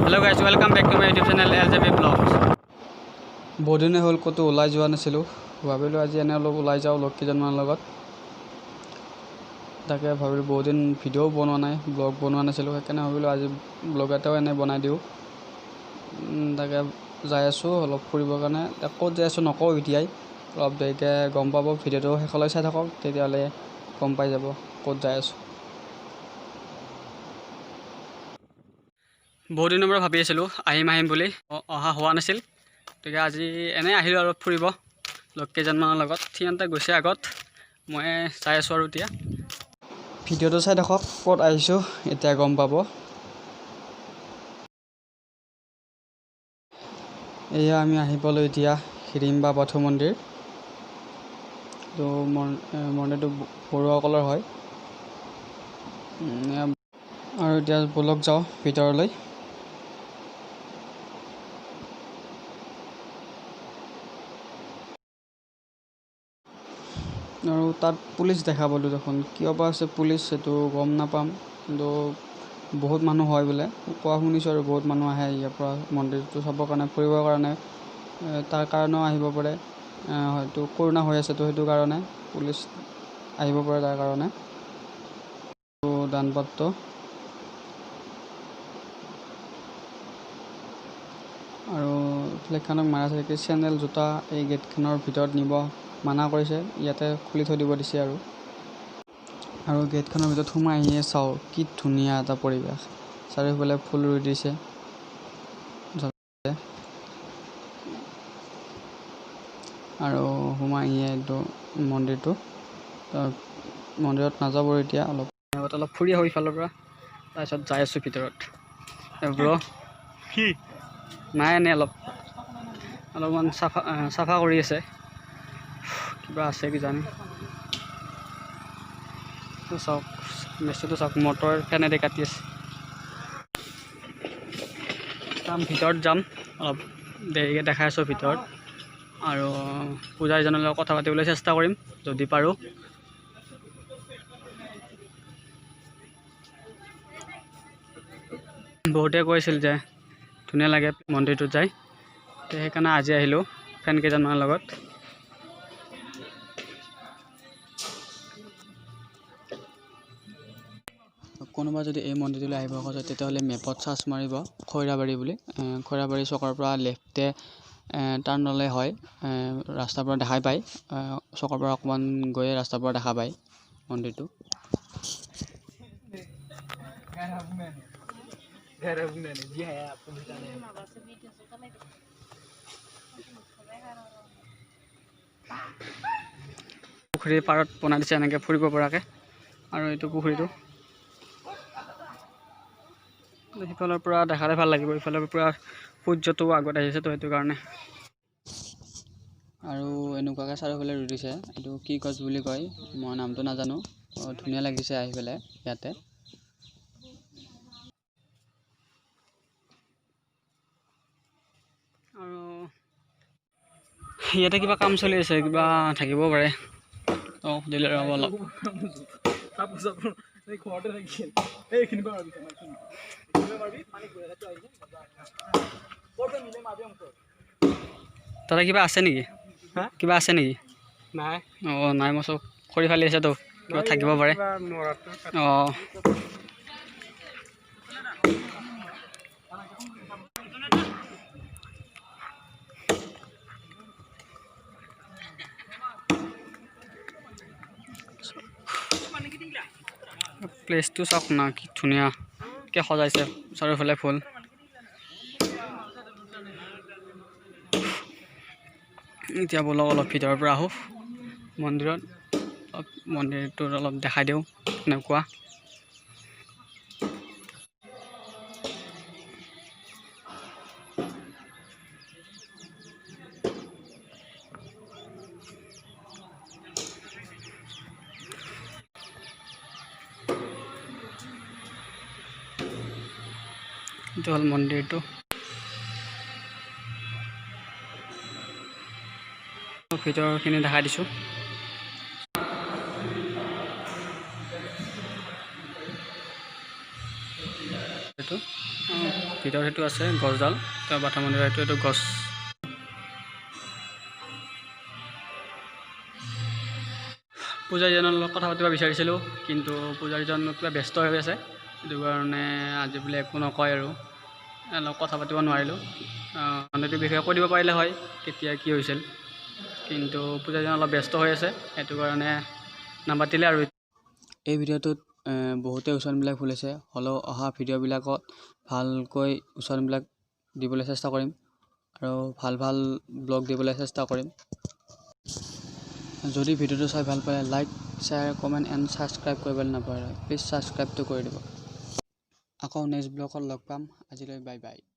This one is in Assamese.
Hello guys, welcome back to my YouTube channel LJB Vlogs. বহুত দিনে হ'ল কতো ওলাই যোৱা নাছিলোঁ। ভাবিলোঁ আজি এনে অলপ ওলাই যাওঁ লগ কেইজনমানৰ লগত। তাকে ভাবিলোঁ বহুত দিন ভিডিঅ' বনোৱা নাই, ব্লগ বনোৱা নাছিলোঁ, সেইকাৰণে ভাবিলোঁ আজি ব্লগ এটাও এনে বনাই দিওঁ। তাকে যাই আছোঁ অলপ ফুৰিবৰ কাৰণে। ক'ত যাই আছোঁ নকওঁ এতিয়াই, অলপ দেৰিকৈ গম পাব। ভিডিঅ'টো শেষলৈ চাই থাকক, তেতিয়াহ'লে গম পাই যাব ক'ত যাই আছোঁ। বহুত দিনৰ পৰা ভাবি আছিলোঁ আহিম বুলি, অহা হোৱা নাছিল। গতিকে আজি এনেই আহিলোঁ আৰু ফুৰিব লগ কেইজনমানৰ লগত। সিহঁতে গৈছে আগত, মই চাই আছোঁ আৰু এতিয়া ভিডিঅ'টো চাই থাকক, ক'ত আহিছোঁ এতিয়া গম পাব। এয়া আমি আহি পালোঁ এতিয়া হিৰিম্বা বাথৌ মন্দিৰ। তো মন্দিৰটো বড়োসকলৰ হয়। আৰু এতিয়া বলক যাওঁ ভিতৰলৈ। আৰু তাত পুলিচ দেখা পালোঁ দেখোন, কিয় বা আছে পুলিচ সেইটো গম নাপাম, কিন্তু বহুত মানুহ হয় বোলে, কোৱা শুনিছোঁ। আৰু বহুত মানুহ আহে ইয়াৰ পৰা মন্দিৰটো চাবৰ কাৰণে, ফুৰিবৰ কাৰণে। তাৰ কাৰণেও আহিব পাৰে, হয়তো কৰোণা হৈ আছে তো সেইটো কাৰণে পুলিচ আহিব পাৰে তাৰ কাৰণে। দানপত্ৰ আৰু ফ্লেগখনক মাৰা আছে কি চেণ্ডেল জোতা এই গেটখনৰ ভিতৰত নিব মানা কৰিছে, ইয়াতে খুলি থৈ দিব দিছে। আৰু গেটখনৰ ভিতৰত সোমাই আহিয়ে চাওঁ কি ধুনীয়া এটা পৰিৱেশ, চাৰিওফালে ফুল ৰুই দিছে। আৰু সোমাই আহিয়ে এইটো মন্দিৰটো, মন্দিৰত নাযাব এতিয়া, অলপ ফুৰি আহোঁ ইফালৰ পৰা, তাৰপিছত যাই আছোঁ ভিতৰত। কি নাই, এনেই অলপমান চাফা কৰি আছে, কিবা আছে কিজানি। চাওক বস্তুটো চাওক, মটৰ ফেনেদি কাটি আছে। ভিতৰত যাম, অলপ দেৰিকৈ দেখাই আছোঁ ভিতৰত। আৰু পূজাৰীজনৰ লগত কথা পাতিবলৈ চেষ্টা কৰিম যদি পাৰোঁ। বহুতে কৈছিল যে ধুনীয়া লাগে মন্দিৰটোত যাই, তো সেইকাৰণে আজি আহিলোঁ ফ্ৰেণ্ড কেইজনমানৰ লগত। কোনোবা যদি এই মন্দিৰটোলৈ আহিব খোজে তেতিয়াহ'লে মেপত চাৰ্চ মাৰিব খৈৰাবাৰী বুলি, খৈৰাবাৰী চকৰ পৰা লেফ্টে টাৰ্ণ ল'লে হয়, ৰাস্তাৰ পৰা দেখাই পায়। চকৰ পৰা অকণমান গৈয়ে ৰাস্তাৰ পৰা দেখা পায় মন্দিৰটো। পুখুৰীৰ পাৰত বনাই দিছে এনেকৈ ফুৰিব পৰাকৈ। আৰু এইটো পুখুৰীটো সিফালৰ পৰা দেখালে ভাল লাগিব, ইফালৰ পৰা সূৰ্যটো আগত আহিছে তো সেইটো কাৰণে। আৰু এনেকুৱাকৈ চাৰিওফালে ৰুই দিছে, এইটো কি গছ বুলি কয় মই নামটো নাজানো। ধুনীয়া লাগিছে আহি পেলাই ইয়াতে। আৰু ইয়াতে কিবা কাম চলি আছে, কিবা থাকিবও পাৰে, অঁ সুধিলে ৰ'ব অলপ। তাতে কিবা আছে নেকি? কিবা আছে নেকি? নাই। অঁ নাই, মই চব খৰি ফালি আছেতো, কিবা থাকিব পাৰে। অঁ প্লেচটো চাওক না, কি ধুনীয়াকৈ সজাইছে, চাৰিওফালে ফুল। এতিয়া বলক অলপ ভিতৰৰ পৰা আহোঁ মন্দিৰত, মন্দিৰটোত অলপ দেখাই দিওঁ কেনেকুৱা। এইটো হ'ল মন্দিৰটো। ভিতৰখিনি দেখাই দিছোঁ। এইটো ভিতৰত সেইটো আছে গছডাল তো বাথা মন্দিৰৰ এইটো গছ পূজাৰীজনৰ লগত কথা পাতিব বিচাৰিছিলোঁ কিন্তু পূজাৰীজন কিবা ব্যস্ত হৈ আছে সেইটো কাৰণে আজি বোলে একো নকয় আৰু অলপ কথা পাতিব নোৱাৰিলোঁ মন্দিৰটোৰ বিষয়ে কৈ দিব পাৰিলে হয় কেতিয়া কি হৈছিল কিন্তু পূজাৰীজন অলপ ব্যস্ত হৈ আছে সেইটো কাৰণে নাপাতিলে আৰু এই ভিডিঅ'টোত বহুতে উচ্চাৰণবিলাক ভুল আছে হ'লেও অহা ভিডিঅ'বিলাকত ভালকৈ উচ্চাৰণবিলাক দিবলৈ চেষ্টা কৰিম আৰু ভাল ভাল ব্লগ দিবলৈ চেষ্টা কৰিম যদি ভিডিঅ'টো চাই ভাল পালে like share comment and subscribe কৰিবলৈ নাপাহৰে প্লিজ ছাবস্ক্ৰাইবটো কৰি দিব আকৌ নেক্সট ব্লগত লগ পাম আজিলৈ বাই বাই